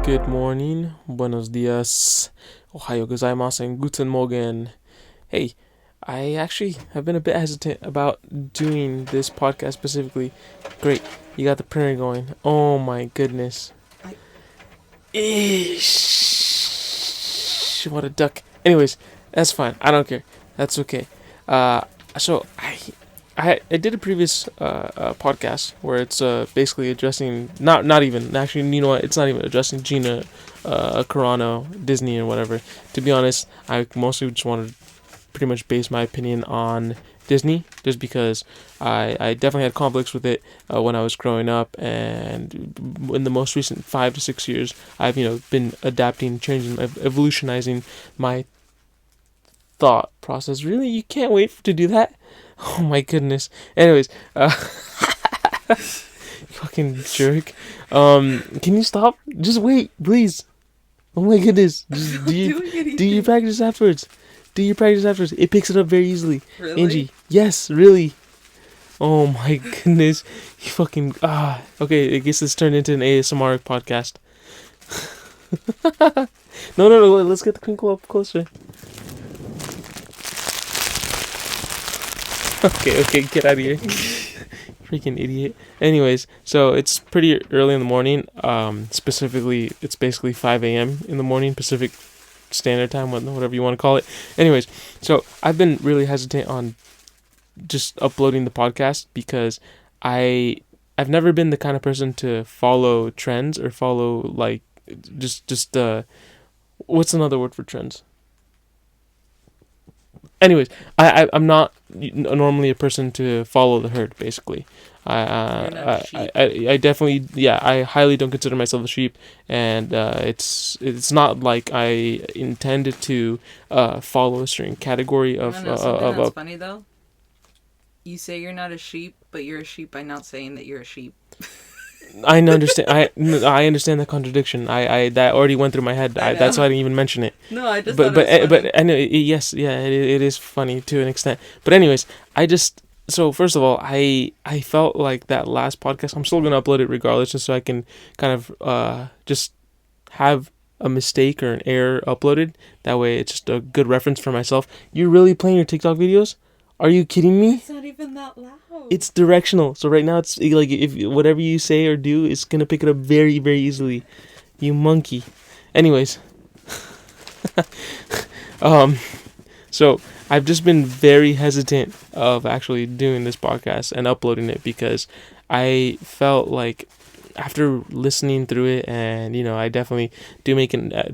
Good morning, buenos dias, ohayo gozaimasu, and guten morgen. Hey, I actually have been a bit hesitant about doing this podcast specifically. Great, you got the printer going. Oh my goodness. Eesh, what a duck. Anyways, that's fine. I don't care. That's okay. Uh, so I did a previous podcast where it's basically addressing not even actually, you know what, it's not even addressing Gina Carano, Disney or whatever. To be honest, I mostly just wanted to pretty much base my opinion on Disney, just because I definitely had conflicts with it when I was growing up, and in the most recent 5 to 6 years I've been adapting, changing, evolutionizing my thought process. Really, you can't wait to do that? Oh my goodness. Anyways, fucking jerk. Can you stop? Just wait, please. Oh my goodness. Just do your practice afterwards. Do your practice afterwards. It picks it up very easily. Really? Angie. Yes, really. Oh my goodness. You fucking okay, I guess this turned into an ASMR podcast. No, let's get the crinkle up closer. Okay, get out of here. Freaking idiot. Anyways, so it's pretty early in the morning. Specifically, it's basically 5 a.m. in the morning, Pacific Standard Time, whatever you want to call it. Anyways, so I've been really hesitant on just uploading the podcast because I've never been the kind of person to follow trends or follow like just what's another word for trends? Anyways, I'm not normally a person to follow the herd. Basically, I definitely, yeah, I highly don't consider myself a sheep, and it's not like I intended to follow a certain category of. Something that's funny though. You say you're not a sheep, but you're a sheep by not saying that you're a sheep. I understand. I understand the contradiction. I that already went through my head. That's why I didn't even mention it. No, I just but thought it was funny. I know. Yes, yeah, it is funny to an extent. But anyways, so first of all, I felt like that last podcast. I'm still gonna upload it regardless, just so I can kind of just have a mistake or an error uploaded. That way, it's just a good reference for myself. You're really playing your TikTok videos? Are you kidding me? It's not even that loud. It's directional, so right now it's like if whatever you say or do, it's gonna pick it up very, very easily. You monkey. Anyways, so I've just been very hesitant of actually doing this podcast and uploading it because I felt like after listening through it, and I definitely do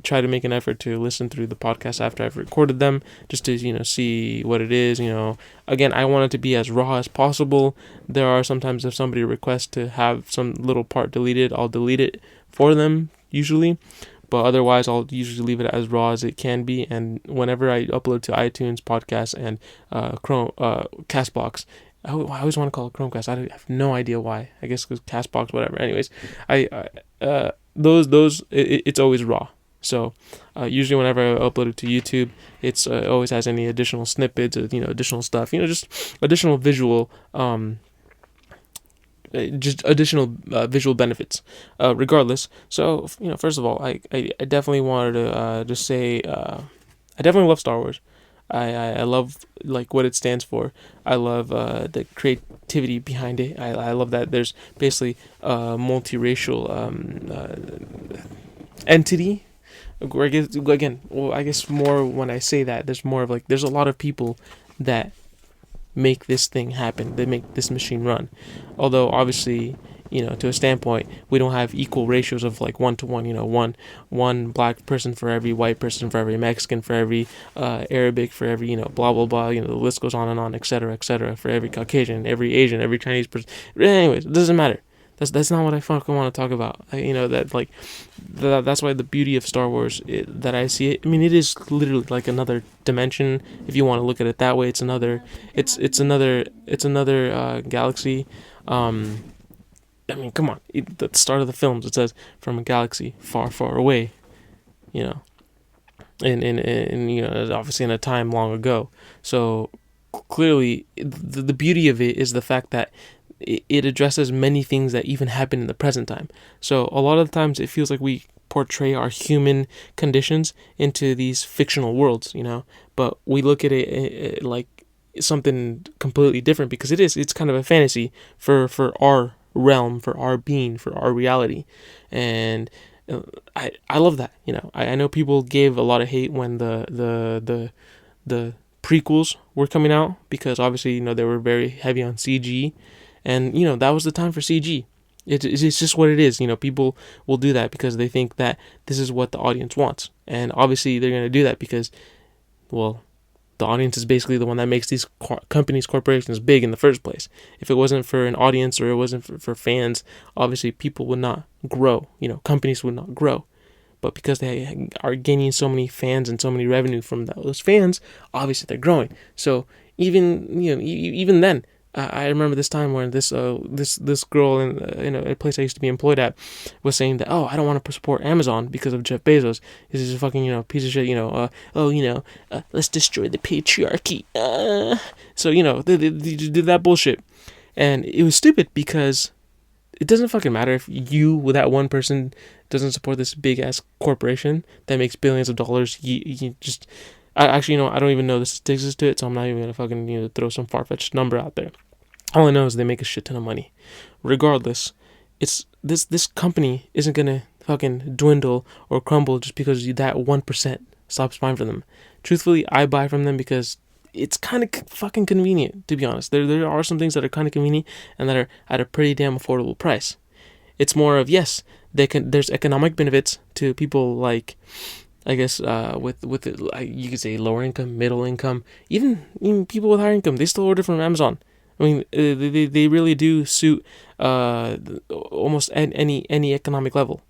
try to make an effort to listen through the podcast after I've recorded them, just to see what it is. Again, I want it to be as raw as possible. There are sometimes, if somebody requests to have some little part deleted, I'll delete it for them usually, but otherwise I'll usually leave it as raw as it can be. And whenever I upload to iTunes, podcasts, and Chrome, Castbox, I always want to call it Chromecast. I have no idea why. I guess because Castbox, whatever. Anyways, it's always raw. So usually whenever I upload it to YouTube, it's always has any additional snippets, additional stuff, just additional visual, just additional visual benefits. Regardless, so first of all, I definitely wanted to just say I definitely love Star Wars. I love like what it stands for. I love the creativity behind it. I love that there's basically a multiracial entity. I guess more when I say that, there's more of like there's a lot of people that make this thing happen. They make this machine run. Although obviously, to a standpoint, we don't have equal ratios of like 1-to-1. One black person for every white person, for every Mexican, for every Arabic, for every blah blah blah. The list goes on and on, etc., etc. For every Caucasian, every Asian, every Chinese person. Anyways, it doesn't matter. That's not what I fucking want to talk about. That's why the beauty of Star Wars, that I see it. I mean, it is literally like another dimension. If you want to look at it that way, it's another galaxy. I mean, come on. At the start of the films, it says from a galaxy far, far away. And obviously in a time long ago. So clearly, the beauty of it is the fact that it addresses many things that even happen in the present time. So a lot of the times it feels like we portray our human conditions into these fictional worlds, but we look at it like something completely different, because it's kind of a fantasy for our realm, for our being, for our reality. And I love that. I know people gave a lot of hate when the prequels were coming out, because obviously they were very heavy on CG, and that was the time for CG. It's just what it is. People will do that because they think that this is what the audience wants, and obviously they're gonna do that because, well, the audience is basically the one that makes these companies, corporations big in the first place. If it wasn't for an audience, or it wasn't for fans, obviously people would not grow. Companies would not grow. But because they are gaining so many fans and so many revenue from those fans, obviously they're growing. So even then, I remember this time when this girl in a place I used to be employed at was saying that, oh, I don't want to support Amazon because of Jeff Bezos. This is a fucking piece of shit. Let's destroy the patriarchy. So they did that bullshit, and it was stupid because it doesn't fucking matter if you, that one person, doesn't support this big ass corporation that makes billions of dollars. You just, actually, I don't even know the statistics to it, so I'm not even gonna fucking throw some far fetched number out there. All I know is they make a shit ton of money. Regardless, it's this company isn't gonna fucking dwindle or crumble just because that 1% stops buying from them. Truthfully, I buy from them because it's kind of fucking convenient, to be honest. There are some things that are kind of convenient and that are at a pretty damn affordable price. It's more of, yes, there's economic benefits to people like, I guess, with you could say lower income, middle income, even people with higher income. They still order from Amazon. I mean, they really do suit almost any economic level.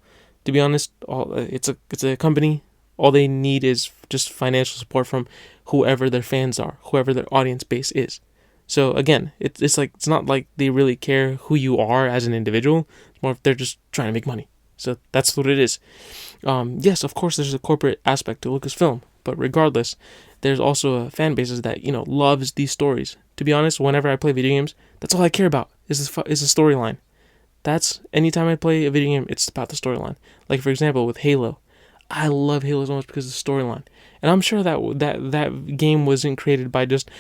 To be honest, it's a company. All they need is just financial support from whoever their fans are, whoever their audience base is. So again, it's not like they really care who you are as an individual. It's more if they're just trying to make money. So that's what it is. Yes, of course, there's a corporate aspect to Lucasfilm, but regardless, there's also a fan bases that loves these stories. To be honest, whenever I play video games, that's all I care about is the storyline. That's anytime I play a video game, it's about the storyline. Like for example, with Halo, I love Halo so much because of the storyline. And I'm sure that game wasn't created by just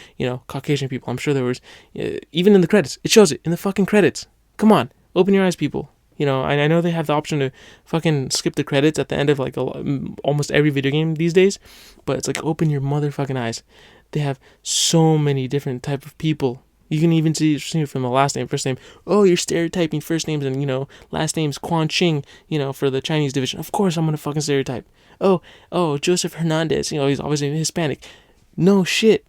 Caucasian people. I'm sure there was, even in the credits, it shows it in the fucking credits. Come on, open your eyes, people. I know they have the option to fucking skip the credits at the end of like almost every video game these days, but it's like, open your motherfucking eyes. They have so many different type of people. You can even see from the last name, first name. Oh, you're stereotyping first names and last names Quan Ching. For the Chinese division. Of course, I'm gonna fucking stereotype. Oh, Joseph Hernandez. He's obviously Hispanic. No shit.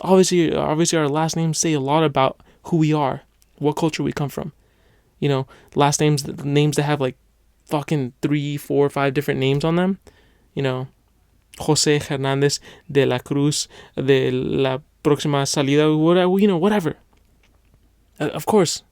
Obviously, our last names say a lot about who we are, what culture we come from. Last names that have like fucking 3, 4, 5 different names on them. Jose Hernandez de la Cruz de la Próxima Salida, whatever. Of course,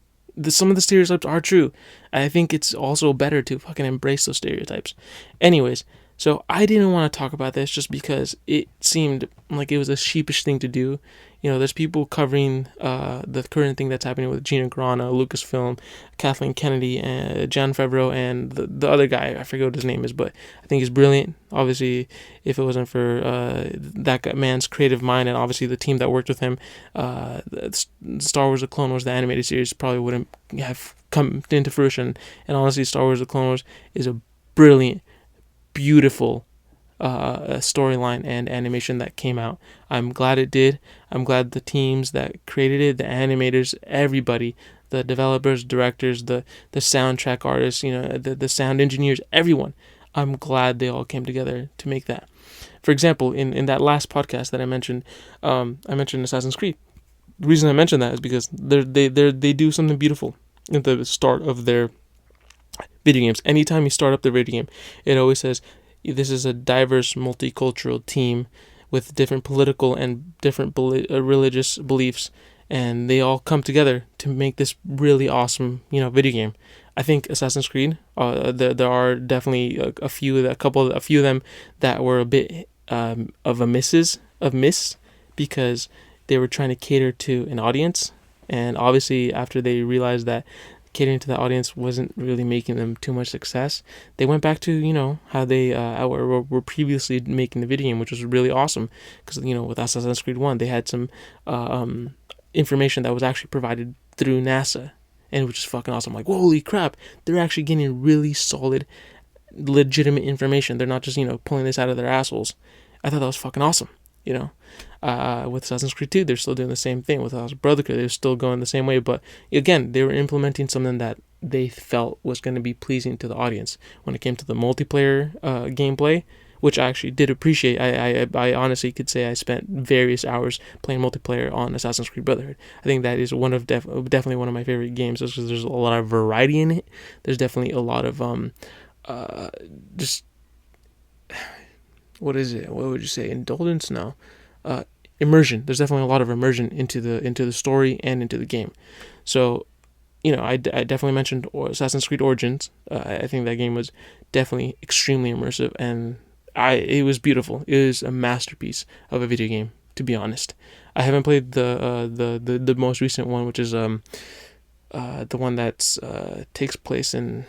some of the stereotypes are true. I think it's also better to fucking embrace those stereotypes. Anyways, so I didn't want to talk about this just because it seemed like it was a sheepish thing to do. There's people covering the current thing that's happening with Gina Carano, Lucasfilm, Kathleen Kennedy, and Jon Favreau, and the other guy, I forget what his name is, but I think he's brilliant. Obviously, if it wasn't for that man's creative mind and obviously the team that worked with him, Star Wars The Clone Wars, the animated series, probably wouldn't have come into fruition. And honestly, Star Wars The Clone Wars is a brilliant, beautiful storyline and animation that came out. I'm glad it did. I'm glad the teams that created it, the animators, everybody, the developers, directors, the soundtrack artists, the sound engineers, everyone. I'm glad they all came together to make that. For example, in that last podcast that I mentioned Assassin's Creed. The reason I mentioned that is because they do something beautiful at the start of their video games. Anytime you start up the video game, it always says, this is a diverse, multicultural team with different political and different religious beliefs, and they all come together to make this really awesome, video game. I think Assassin's Creed, there are definitely a few of them that were a bit of a miss because they were trying to cater to an audience, and obviously after they realized that catering to the audience wasn't really making them too much success, they went back to, how they were previously making the video game, which was really awesome. Because, with Assassin's Creed 1, they had some information that was actually provided through NASA, and which is fucking awesome. Like, holy crap, they're actually getting really solid, legitimate information. They're not just, pulling this out of their assholes. I thought that was fucking awesome, with Assassin's Creed 2, they're still doing the same thing. With Brotherhood, they're still going the same way. But again, they were implementing something that they felt was going to be pleasing to the audience. When it came to the multiplayer gameplay, which I actually did appreciate, I honestly could say I spent various hours playing multiplayer on Assassin's Creed Brotherhood. I think that is definitely one of my favorite games, just because there's a lot of variety in it. There's definitely a lot of just, what is it? What would you say? Indulgence? No. Immersion. There's definitely a lot of immersion into the story and into the game. So, I definitely mentioned Assassin's Creed Origins. I think that game was definitely extremely immersive, and it was beautiful. It was a masterpiece of a video game, to be honest. I haven't played the most recent one, which is the one that's takes place in,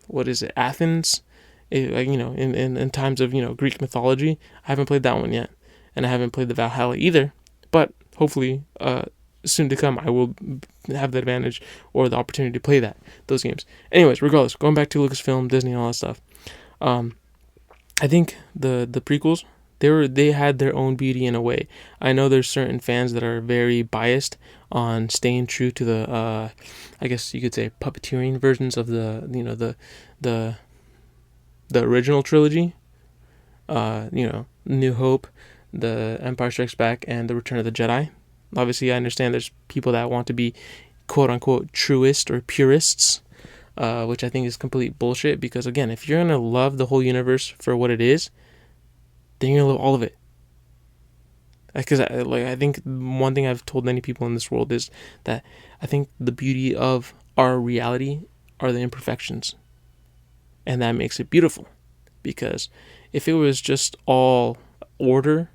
what is it, Athens, in times of Greek mythology. I haven't played that one yet, and I haven't played the Valhalla either. But hopefully, soon to come, I will have the advantage or the opportunity to play those games. Anyways, regardless, going back to Lucasfilm, Disney, and all that stuff. I think the prequels, they had their own beauty in a way. I know there's certain fans that are very biased on staying true to the I guess you could say puppeteering versions of the original trilogy. New Hope, The Empire Strikes Back, and The Return of the Jedi. Obviously, I understand there's people that want to be quote unquote truist or purists, which I think is complete bullshit, because again, if you're gonna love the whole universe for what it is, then you're gonna love all of it. Because I think one thing I've told many people in this world is that I think the beauty of our reality are the imperfections, and that makes it beautiful. Because if it was just all order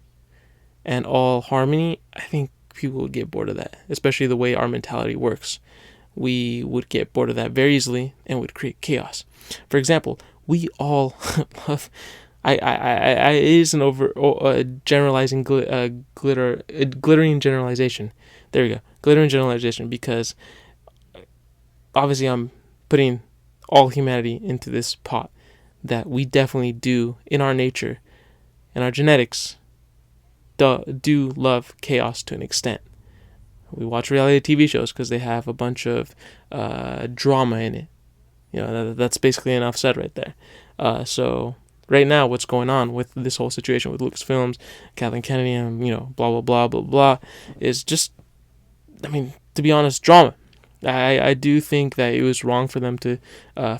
and all harmony, I think people would get bored of that, especially the way our mentality works. We would get bored of that very easily and would create chaos. For example, we all love. It is an generalizing glittering generalization. There we go, glittering generalization, because obviously I'm putting all humanity into this pot, that we definitely do in our nature and our genetics do love chaos to an extent. We watch reality TV shows because they have a bunch of drama in it. That's basically enough said right there. So right now, what's going on with this whole situation with Lucasfilms, Kathleen Kennedy, and blah blah blah blah blah, is just, to be honest, drama. I do think that it was wrong for them to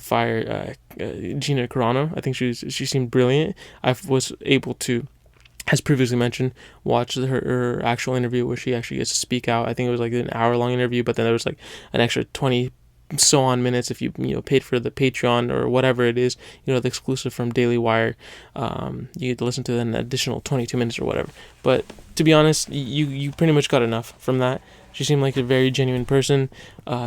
fire Gina Carano. I think she seemed brilliant. I was able to, as previously mentioned, watch her actual interview where she actually gets to speak out. I think it was like an hour-long interview, but then there was like an extra 20 so on minutes if you paid for the Patreon or whatever it is, the exclusive from Daily Wire. You get to listen to an additional 22 minutes or whatever. But to be honest, you pretty much got enough from that. She seemed like a very genuine person.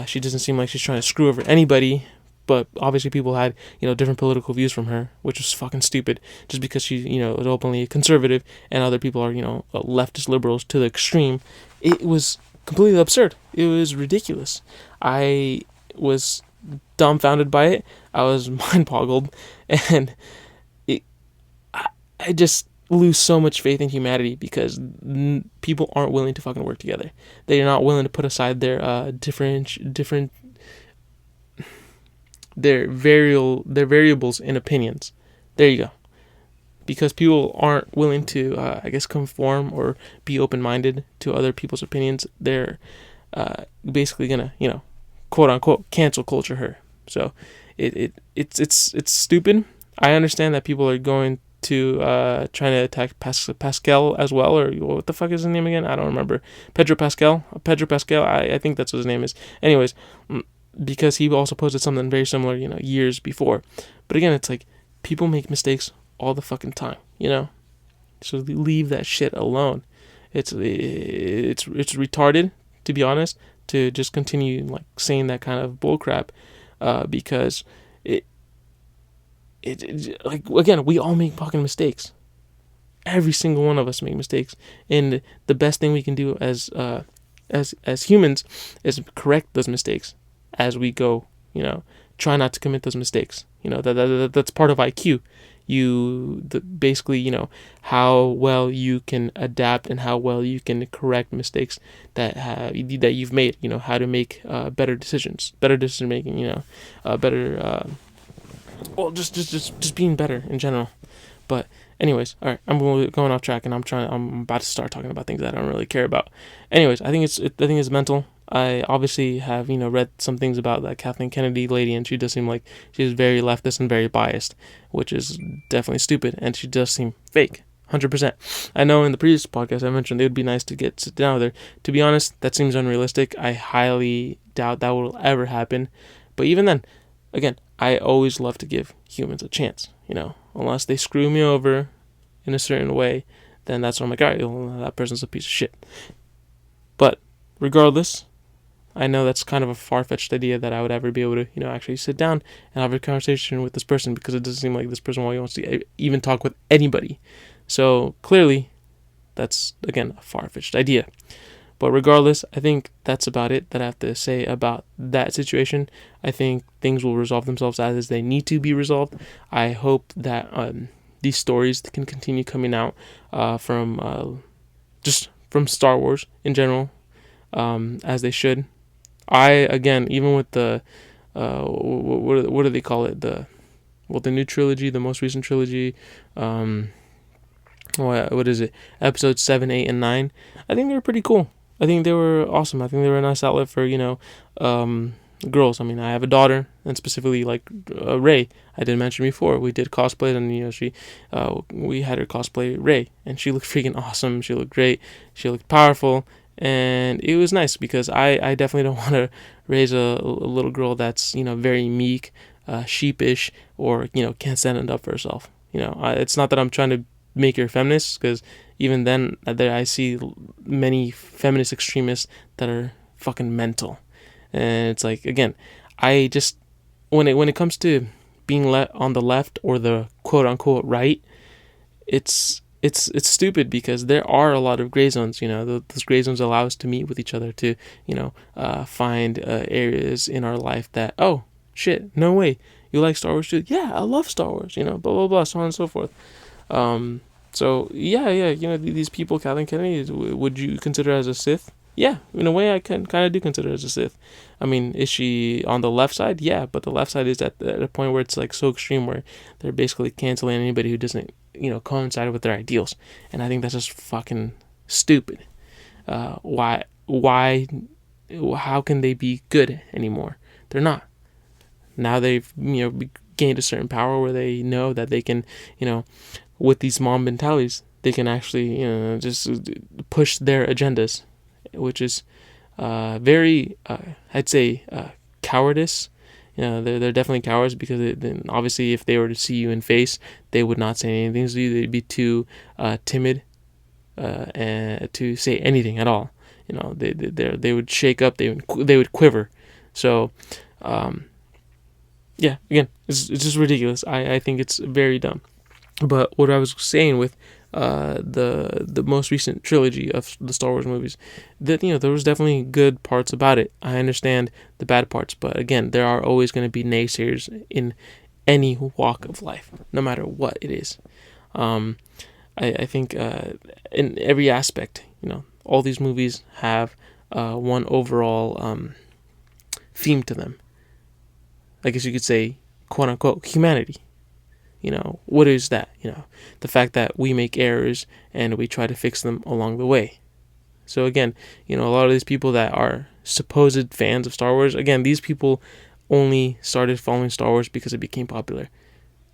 She doesn't seem like she's trying to screw over anybody. But obviously people had, different political views from her, which was fucking stupid. Just because she, was openly conservative and other people are, leftist liberals to the extreme. It was completely absurd. It was ridiculous. I was dumbfounded by it. I was mind-boggled. And I just lose so much faith in humanity because people aren't willing to fucking work together. They are not willing to put aside their their variables in opinions. There you go. Because people aren't willing to, conform or be open-minded to other people's opinions, they're basically gonna, quote unquote, cancel culture her. So it's stupid. I understand that people are going to trying to attack Pascal as well, or what the fuck is his name again? I don't remember. Pedro Pascal. I think that's what his name is. Anyways. Because he also posted something very similar, years before. But again, it's like, people make mistakes all the fucking time, So leave that shit alone. It's retarded, to be honest. to just continue like saying that kind of bullcrap, because it like again, we all make fucking mistakes. Every single one of us make mistakes, and the best thing we can do as humans is correct those mistakes as we go. Try not to commit those mistakes. That's part of IQ. Basically, how well you can adapt and how well you can correct mistakes that you've made. How to make better decisions, better decision making. Better. Well, just being better in general. But anyways, all right, I'm going off track, and I'm about to start talking about things that I don't really care about. Anyways, I think it's mental. I obviously have read some things about that Kathleen Kennedy lady, and she does seem like she's very leftist and very biased, which is definitely stupid, and she does seem fake. 100%. I know in the previous podcast I mentioned it would be nice to sit down with her. To be honest, that seems unrealistic. I highly doubt that will ever happen. But even then, again, I always love to give humans a chance. Unless they screw me over in a certain way, then that's when I'm like, all right, well, that person's a piece of shit. But regardless, I know that's kind of a far-fetched idea that I would ever be able to, actually sit down and have a conversation with this person, because it doesn't seem like this person wants to even talk with anybody. So clearly, that's, again, a far-fetched idea. But regardless, I think that's about it that I have to say about that situation. I think things will resolve themselves as they need to be resolved. I hope that these stories can continue coming out from Star Wars in general, as they should. Again, even with the what do they call it? The new trilogy, the most recent trilogy. What is it? Episodes 7, 8, and 9. I think they were pretty cool. I think they were awesome. I think they were a nice outlet for girls. I mean, I have a daughter, and specifically like Rey. I did mention before we did cosplay, and we had her cosplay Rey, and she looked freaking awesome. She looked great. She looked powerful, and it was nice because I definitely don't want to raise a little girl that's very meek, sheepish, or can't stand up for herself. It's not that I'm trying to make her feminist, because even then there I see many feminist extremists that are fucking mental. And it's like, again, I just when it comes to being on the left or the quote unquote right, it's stupid, because there are a lot of gray zones. Those gray zones allow us to meet with each other, to find areas in our life that, oh shit, no way, you like Star Wars too? Yeah, I love Star Wars. Blah blah blah, so on and so forth. So yeah, these people, Kathleen Kennedy, would you consider her as a Sith? Yeah, in a way, I kind of do consider her as a Sith. I mean, is she on the left side? Yeah, but the left side is at a point where it's like so extreme, where they're basically canceling anybody who doesn't, coincide with their ideals, and I think that's just fucking stupid. Why? How can they be good anymore? They're not. Now they've gained a certain power where they know that they can, with these mom mentalities, they can actually, just push their agendas, which is very, I'd say, cowardice. They're definitely cowards, because then obviously if they were to see you in face, they would not say anything to you. They'd be too timid and to say anything at all. They would shake up. They would quiver. So, yeah, again, it's just ridiculous. I think it's very dumb. But what I was saying with the most recent trilogy of the Star Wars movies, that there was definitely good parts about it. I understand the bad parts, but again, there are always going to be naysayers in any walk of life, no matter what it is. I think in every aspect, all these movies have one overall theme to them. I guess you could say, quote unquote, humanity. What is that? The fact that we make errors and we try to fix them along the way. So again, a lot of these people that are supposed fans of Star Wars, again, these people only started following Star Wars because it became popular.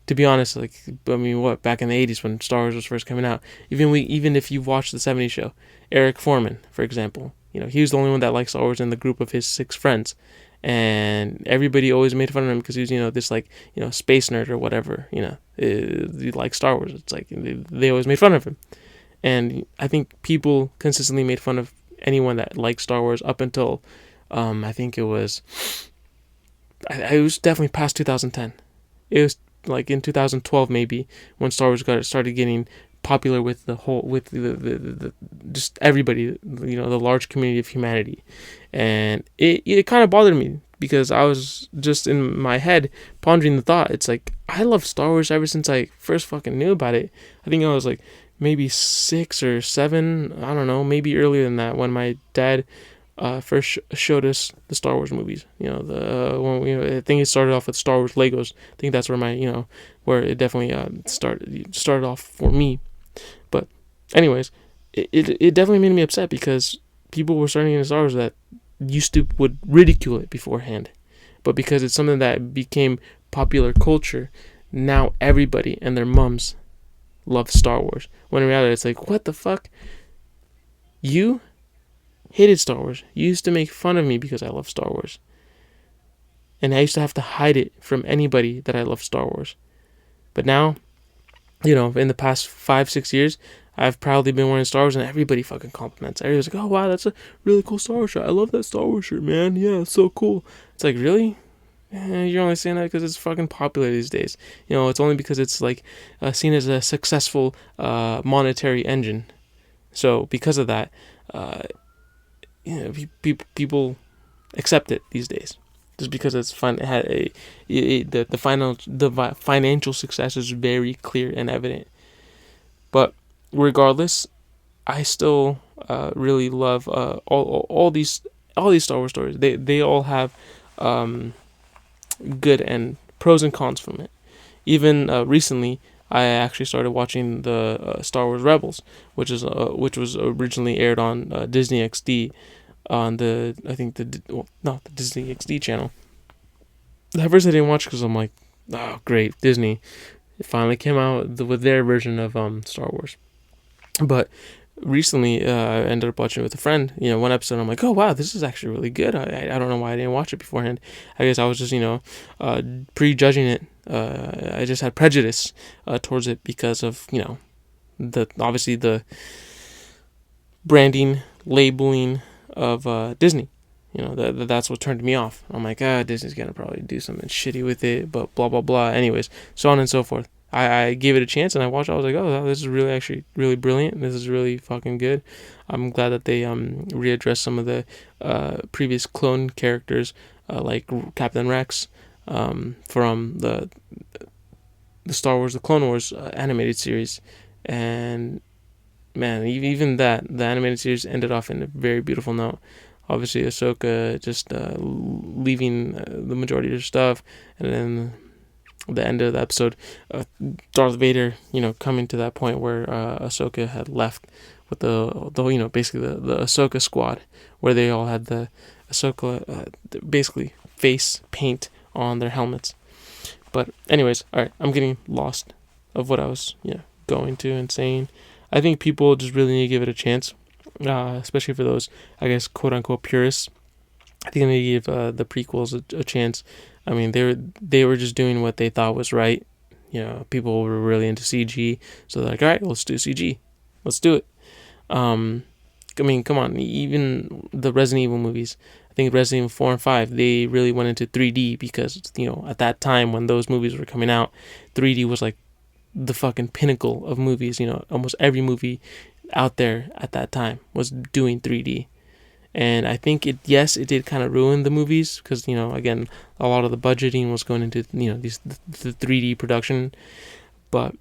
To be honest, back in the 80s when Star Wars was first coming out, even if you've watched the 70s show, Eric Foreman, for example, he was the only one that liked Star Wars in the group of his 6 friends. And everybody always made fun of him because he was, this space nerd or whatever, he liked Star Wars. It's like, they always made fun of him. And I think people consistently made fun of anyone that liked Star Wars up until I think it was it was definitely past 2010. It was like in 2012 maybe when Star Wars started getting popular with the whole with the just everybody, the large community of humanity. And it kind of bothered me because I was just in my head pondering the thought. It's like I love Star Wars ever since I first fucking knew about it. I think I was like maybe 6 or 7, I don't know, maybe earlier than that, when my dad first showed us the Star Wars movies. When I think it started off with Star Wars Legos. I think that's where where it definitely started off for me. But anyways, it definitely made me upset because people were starting into Star Wars that used to would ridicule it beforehand, but because it's something that became popular culture, now everybody and their mums love Star Wars. When in reality, it's like, what the fuck? You hated Star Wars. You used to make fun of me because I love Star Wars. And I used to have to hide it from anybody that I love Star Wars. But now, in the past 5-6 years, I've proudly been wearing Star Wars and everybody fucking compliments. Everybody's like, oh wow, that's a really cool Star Wars shirt. I love that Star Wars shirt, man. Yeah, it's so cool. It's like, really? You're only saying that because it's fucking popular these days. It's only because it's like seen as a successful monetary engine. So because of that, people accept it these days, just because it's fun. It had the financial success is very clear and evident. But regardless, I still really love all these Star Wars stories. They all have good and pros and cons from it. Even recently, I actually started watching the Star Wars Rebels, which was originally aired on Disney XD on the Disney XD channel. At first, I didn't watch because I'm like, oh great, Disney. It finally came out with their version of Star Wars. But recently, I ended up watching it with a friend. One episode, I'm like, oh wow, this is actually really good. I don't know why I didn't watch it beforehand. I guess I was just prejudging it. I just had prejudice towards it because of obviously the branding, labeling of Disney. That's what turned me off. I'm like, Disney's gonna probably do something shitty with it, but blah blah blah. Anyways, so on and so forth. I gave it a chance and I watched it. I was like, oh, this is really actually really brilliant. This is really fucking good. I'm glad that they readdressed some of the previous clone characters like Captain Rex from the Star Wars, the Clone Wars animated series. And man, even that, the animated series ended off in a very beautiful note. Obviously, Ahsoka just leaving the majority of her stuff, and then the end of the episode, Darth Vader, coming to that point where Ahsoka had left with the basically the Ahsoka squad, where they all had the Ahsoka basically face paint on their helmets. But anyways, all right, I'm getting lost of what I was going to and saying. I think people just really need to give it a chance, especially for those, I guess, quote unquote purists. I think they give the prequels a chance. I mean, they were just doing what they thought was right. People were really into CG, so they're like, all right, let's do CG, let's do it. I mean, come on, even the Resident Evil movies. I think Resident Evil 4 and 5, they really went into 3D because at that time when those movies were coming out, 3D was like the fucking pinnacle of movies. Almost every movie out there at that time was doing 3D. And I think it did kind of ruin the movies because, again, a lot of the budgeting was going into, the 3D production. But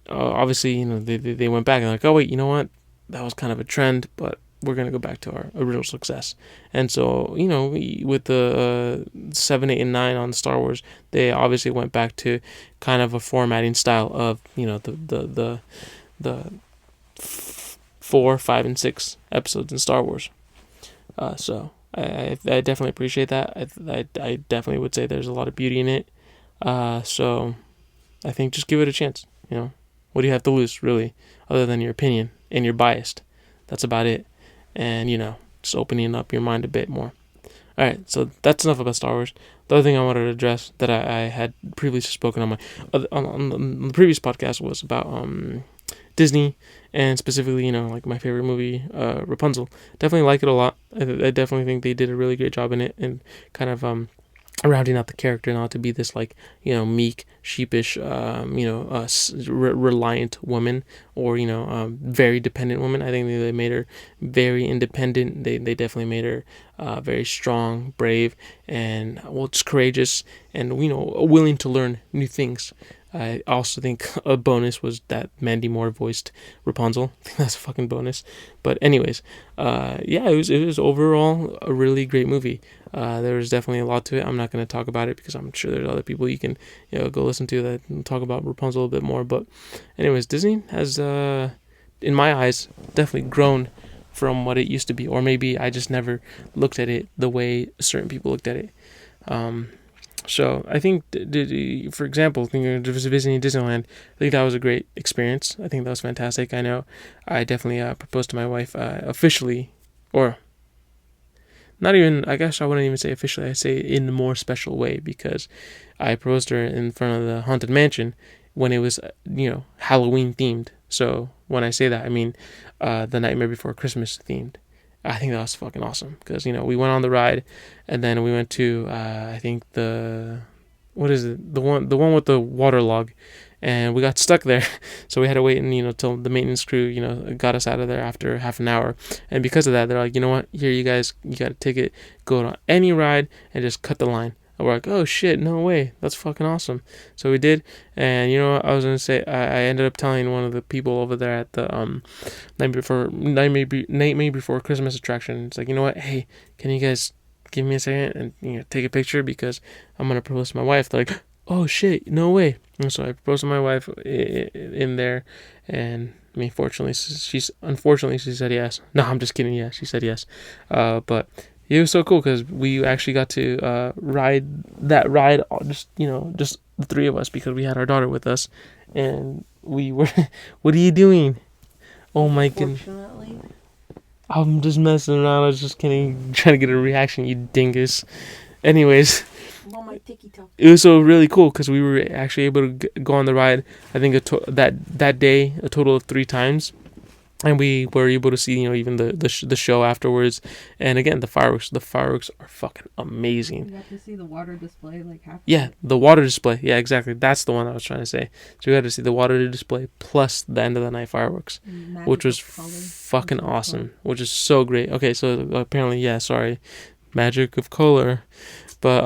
obviously, they went back and like, oh, wait, you know what? That was kind of a trend, but we're going to go back to our original success. And so, with the 7, 8, and 9 on Star Wars, they obviously went back to kind of a formatting style of, the 4, 5, and 6 episodes in Star Wars. So I definitely appreciate that. I definitely would say there's a lot of beauty in it. So I think just give it a chance. What do you have to lose, really, other than your opinion, and you're biased? That's about it. And just opening up your mind a bit more. All right, so that's enough about Star Wars. The other thing I wanted to address that I had previously spoken on my on the previous podcast was about Disney, and specifically, like my favorite movie, Rapunzel. Definitely like it a lot. I definitely think they did a really great job in it, and kind of rounding out the character not to be this like meek, sheepish, reliant woman, or very dependent woman. I think they made her very independent. They definitely made her very strong, brave, and just courageous, and willing to learn new things. I also think a bonus was that Mandy Moore voiced Rapunzel. I think that's a fucking bonus. But anyways, yeah, it was overall a really great movie. There was definitely a lot to it. I'm not going to talk about it because I'm sure there's other people you can go listen to that and talk about Rapunzel a bit more. But anyways, Disney has, in my eyes, definitely grown from what it used to be, or maybe I just never looked at it the way certain people looked at it. So I think, for example, thinking of visiting Disneyland, I think that was a great experience. I think that was fantastic. I know I definitely proposed to my wife officially, or not even, I guess I wouldn't even say officially, I'd say in a more special way, because I proposed to her in front of the Haunted Mansion when it was, Halloween themed. So when I say that, I mean the Nightmare Before Christmas themed. I think that was fucking awesome because we went on the ride, and then we went to I think what is it, the one with the water log, and we got stuck there, so we had to wait and till the maintenance crew got us out of there after half an hour. And because of that, they're like, what, here, you guys, you got a ticket, go on any ride and just cut the line. And we're like, oh shit, no way, that's fucking awesome. So we did. And what I was gonna say, I ended up telling one of the people over there at the Nightmare Before Christmas attraction. It's like, what, hey, can you guys give me a second and take a picture because I'm gonna propose to my wife. They're like, oh shit, no way. And so I proposed to my wife in there, and I mean, unfortunately she said yes. No, I'm just kidding. Yeah, she said yes. But it was so cool because we actually got to ride that ride, just the three of us, because we had our daughter with us, and we were. What are you doing? Oh my goodness. I'm just messing around. I was just kidding, trying to get a reaction, you dingus. Anyways, it was so really cool because we were actually able to go on the ride. I think that day a total of 3 times, and we were able to see even the show afterwards. And again, the fireworks are fucking amazing. You got to see the water display half. Yeah, the water display. Yeah, exactly. That's the one I was trying to say. So we got to see the water display plus the end of the night fireworks, which was fucking awesome. Which is so great. Okay, so apparently, yeah, sorry, magic of color. But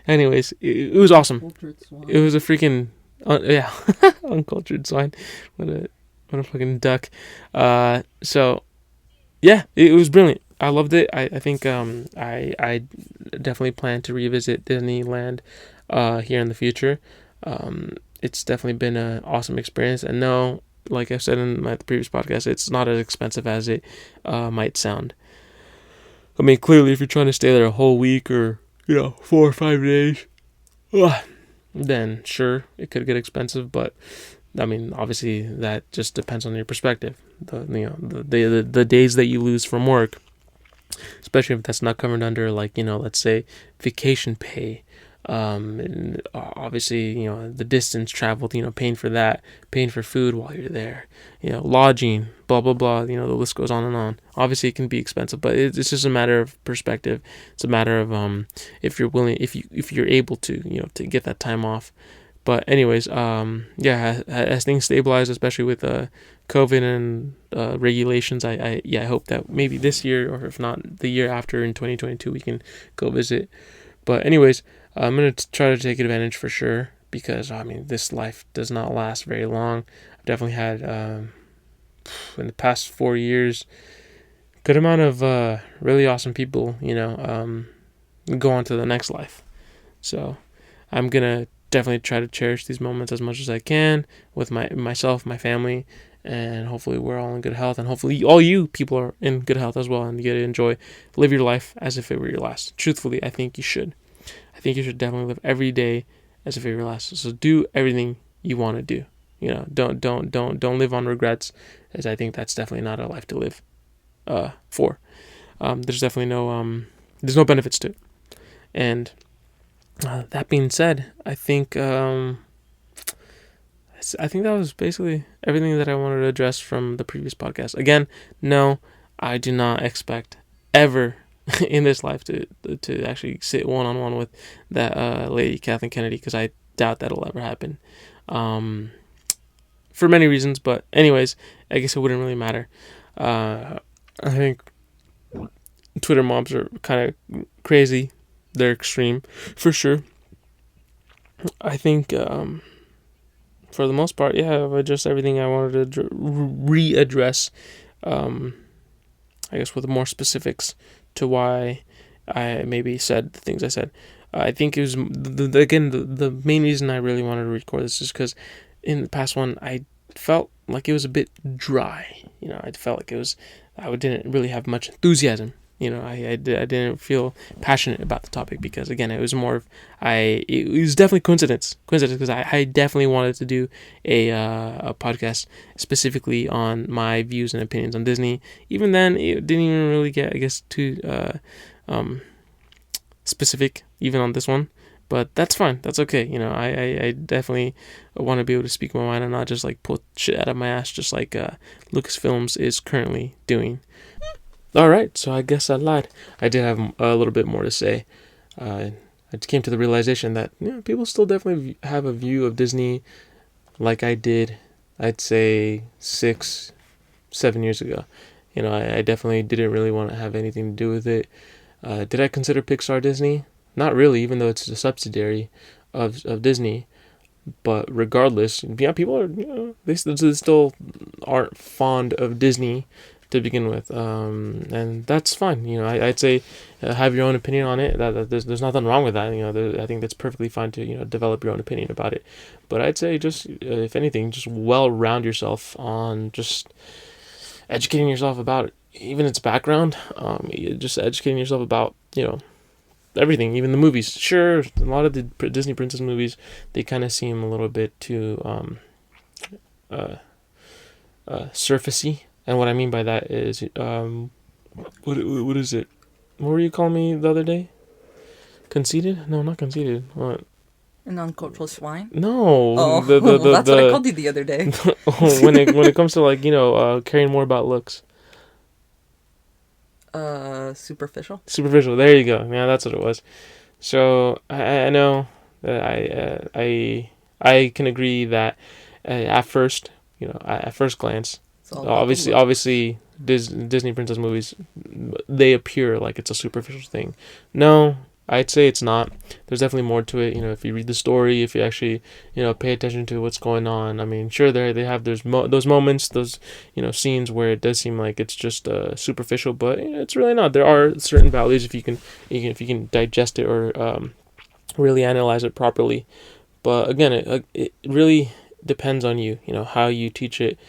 anyways, it was awesome. It was a freaking uncultured swine. What a fucking duck. So yeah, it was brilliant. I loved it. I think I definitely plan to revisit Disneyland here in the future. It's definitely been an awesome experience, and no, like I said in my previous podcast, it's not as expensive as it might sound. I mean, clearly, if you're trying to stay there a whole week or 4 or 5 days, then sure, it could get expensive. But I mean, obviously, that just depends on your perspective. The days that you lose from work, especially if that's not covered under let's say vacation pay. And obviously, the distance traveled, paying for that, paying for food while you're there, lodging, blah, blah, blah, the list goes on and on. Obviously it can be expensive, but it's just a matter of perspective. It's a matter of, if you're willing, if you're able to, to get that time off. But anyways, yeah, as things stabilize, especially with, COVID and, regulations, I hope that maybe this year, or if not the year after in 2022, we can go visit. But anyways, I'm going to try to take advantage for sure, because, I mean, this life does not last very long. I've definitely had, in the past 4 years, good amount of really awesome people, go on to the next life. So I'm going to definitely try to cherish these moments as much as I can with myself, my family, and hopefully we're all in good health, and hopefully all you people are in good health as well, and you get to live your life as if it were your last. Truthfully, I think you should. I think you should definitely live every day as if it were your last. So do everything you want to do. Don't live on regrets, as I think that's definitely not a life to live for. There's definitely there's no benefits to it. And that being said, I think that's I think that was basically everything that I wanted to address from the previous podcast. Again, no, I do not expect ever in this life to actually sit one on one with that lady Kathleen Kennedy, because I doubt that'll ever happen. For many reasons, but anyways, I guess it wouldn't really matter. I think Twitter mobs are kind of crazy. They're extreme, for sure. I think, for the most part, yeah, I've addressed everything I wanted to readdress. I guess with more specifics to why I maybe said the things I said. I think it was, the main reason I really wanted to record this is because in the past one, I felt like it was a bit dry. I felt like I didn't really have much enthusiasm. I didn't feel passionate about the topic because, again, it was more of, it was definitely coincidence because I definitely wanted to do a podcast specifically on my views and opinions on Disney. Even then, it didn't even really get, I guess, too specific even on this one. But that's fine. That's okay. I definitely want to be able to speak my mind and not just like pull shit out of my ass, just like Lucasfilms is currently doing. All right, so I guess I lied. I did have a little bit more to say. I came to the realization that people still definitely have a view of Disney like I did, I'd say 6-7 years ago. I definitely didn't really want to have anything to do with it. Did I consider Pixar Disney? Not really, even though it's a subsidiary of Disney. But regardless, people are they still aren't fond of Disney to begin with, and that's fine. I'd say have your own opinion on it. That there's nothing wrong with that. I think that's perfectly fine to develop your own opinion about it. But I'd say just if anything, just round yourself on just educating yourself about even its background. Just educating yourself about everything, even the movies. Sure, a lot of the Disney princess movies, they kind of seem a little bit too surfacey. And what I mean by that is, what is it? What were you calling me the other day? Conceited? No, not conceited. What? An uncultured swine? No. Oh, that's what I called you the other day. when it comes to caring more about looks. Superficial. Superficial. There you go. Yeah, that's what it was. So I know that I can agree that at first glance. Obviously, Disney princess movies, they appear like it's a superficial thing. No, I'd say it's not. There's definitely more to it. If you read the story, if you actually, pay attention to what's going on. I mean, sure, they have those moments, those, scenes where it does seem like it's just superficial, but it's really not. There are certain values if you can digest it or really analyze it properly. But again, it really depends on you. How you teach it.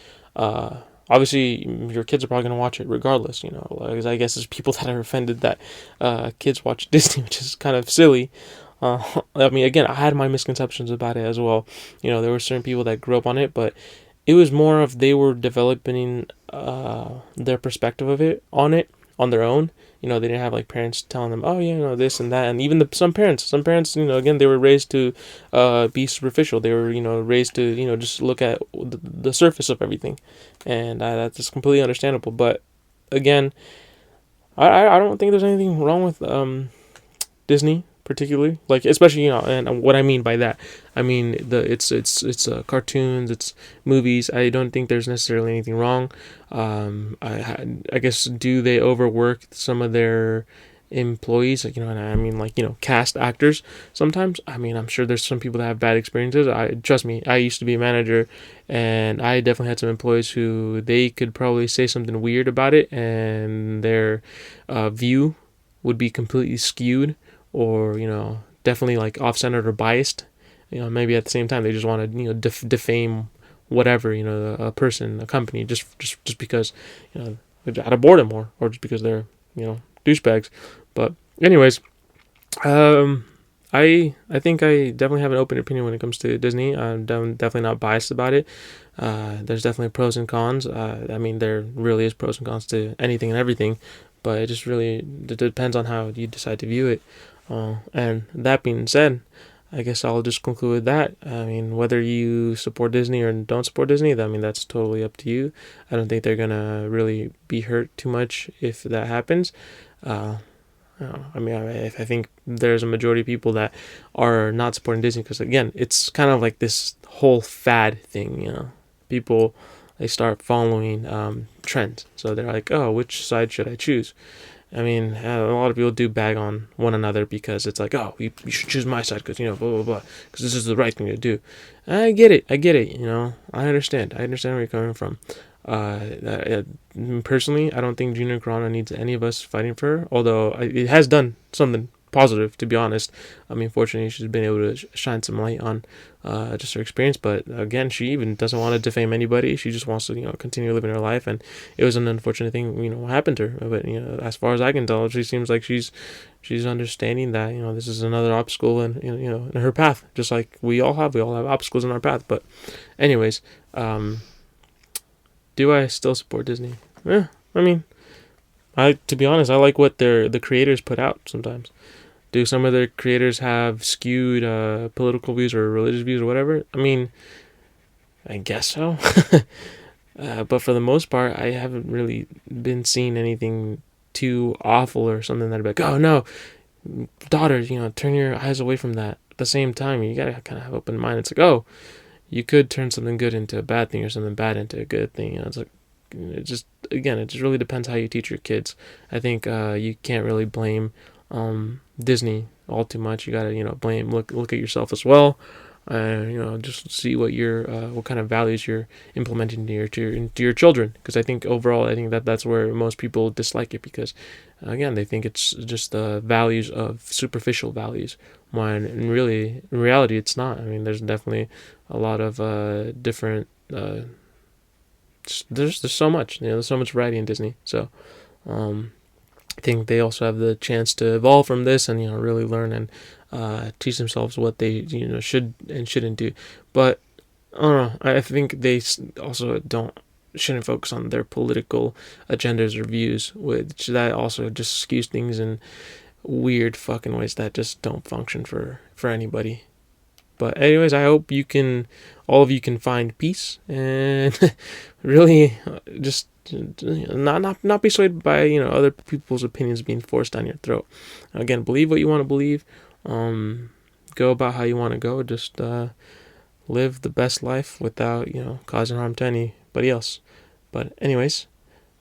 Obviously, your kids are probably going to watch it regardless, I guess there's people that are offended that kids watch Disney, which is kind of silly. I mean, again, I had my misconceptions about it as well. There were certain people that grew up on it, but it was more of they were developing their perspective of it on their own. They didn't have like parents telling them, oh yeah, this and that. And even some parents, again, they were raised to be superficial. They were, raised to, just look at the surface of everything. And that's completely understandable. But again, I don't think there's anything wrong with Disney particularly, like especially and what I mean by that, I mean it's cartoons, it's movies. I don't think there's necessarily anything wrong. I guess, do they overwork some of their employees, and I mean, cast actors sometimes. I mean, I'm sure there's some people that have bad experiences. Trust me, I used to be a manager, and I definitely had some employees who they could probably say something weird about it, and their view would be completely skewed, or definitely like off-centered or biased. Maybe at the same time they just want to defame whatever, a person, a company, just because out of boredom, or just because they're douchebags. But anyways, I think I definitely have an open opinion when it comes to Disney. I'm definitely not biased about it. There's definitely pros and cons. I mean, there really is pros and cons to anything and everything, but it just really depends on how you decide to view it. And that being said, I guess I'll just conclude with that. I mean, whether you support Disney or don't support Disney, I mean, that's totally up to you. I don't think they're gonna really be hurt too much if that happens. Uh, I mean, I think there's a majority of people that are not supporting Disney because, again, it's kind of like this whole fad thing, People, they start following trends. So they're like, oh, which side should I choose? I mean, a lot of people do bag on one another because it's like, oh, you should choose my side because, blah, blah, blah, because this is the right thing to do. I get it. I understand. I understand where you're coming from. Personally, I don't think Gina Carano needs any of us fighting for her, although it has done something positive, to be honest. I mean, fortunately, she's been able to shine some light on just her experience, but again, she even doesn't want to defame anybody. She just wants to, continue living her life, and it was an unfortunate thing, what happened to her. But, as far as I can tell, she seems like she's understanding that, this is another obstacle in her path, just like we all have obstacles in our path. But anyways, do I still support Disney? Yeah, I mean, to be honest, I like what the creators put out sometimes. Do some of the creators have skewed political views or religious views or whatever? I mean, I guess so. But for the most part, I haven't really been seeing anything too awful or something that'd be like, oh no, daughters, turn your eyes away from that. At the same time, you gotta kind of have open mind. It's like, oh, you could turn something good into a bad thing or something bad into a good thing. It's like, it just really depends how you teach your kids. I think you can't really blame Disney all too much. You gotta blame look at yourself as well. Just see what kind of values you're implementing into your children. Because I think overall, that's where most people dislike it, because again, they think it's just the values of superficial values, when in reality it's not. I mean, there's definitely a lot of different. There's so much. There's so much variety in Disney. So I think they also have the chance to evolve from this and really learn and teach themselves what they should and shouldn't do. But I don't know. I think they also shouldn't focus on their political agendas or views, which that also just skews things in weird fucking ways that just don't function for anybody. But anyways, I hope all of you can find peace and really just not be swayed by other people's opinions being forced down your throat. Again, believe what you want to believe. Go about how you want to go. Just live the best life without causing harm to anybody else. But anyways,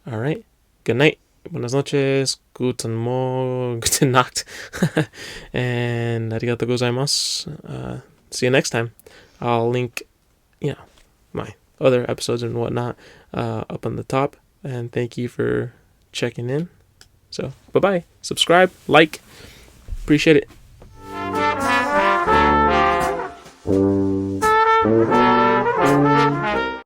all right. Good night. Buenas noches. Guten Nacht. And arigatou gozaimasu. See you next time. I'll link, my other episodes and whatnot up on the top. And thank you for checking in. So, bye-bye. Subscribe, like. Appreciate it.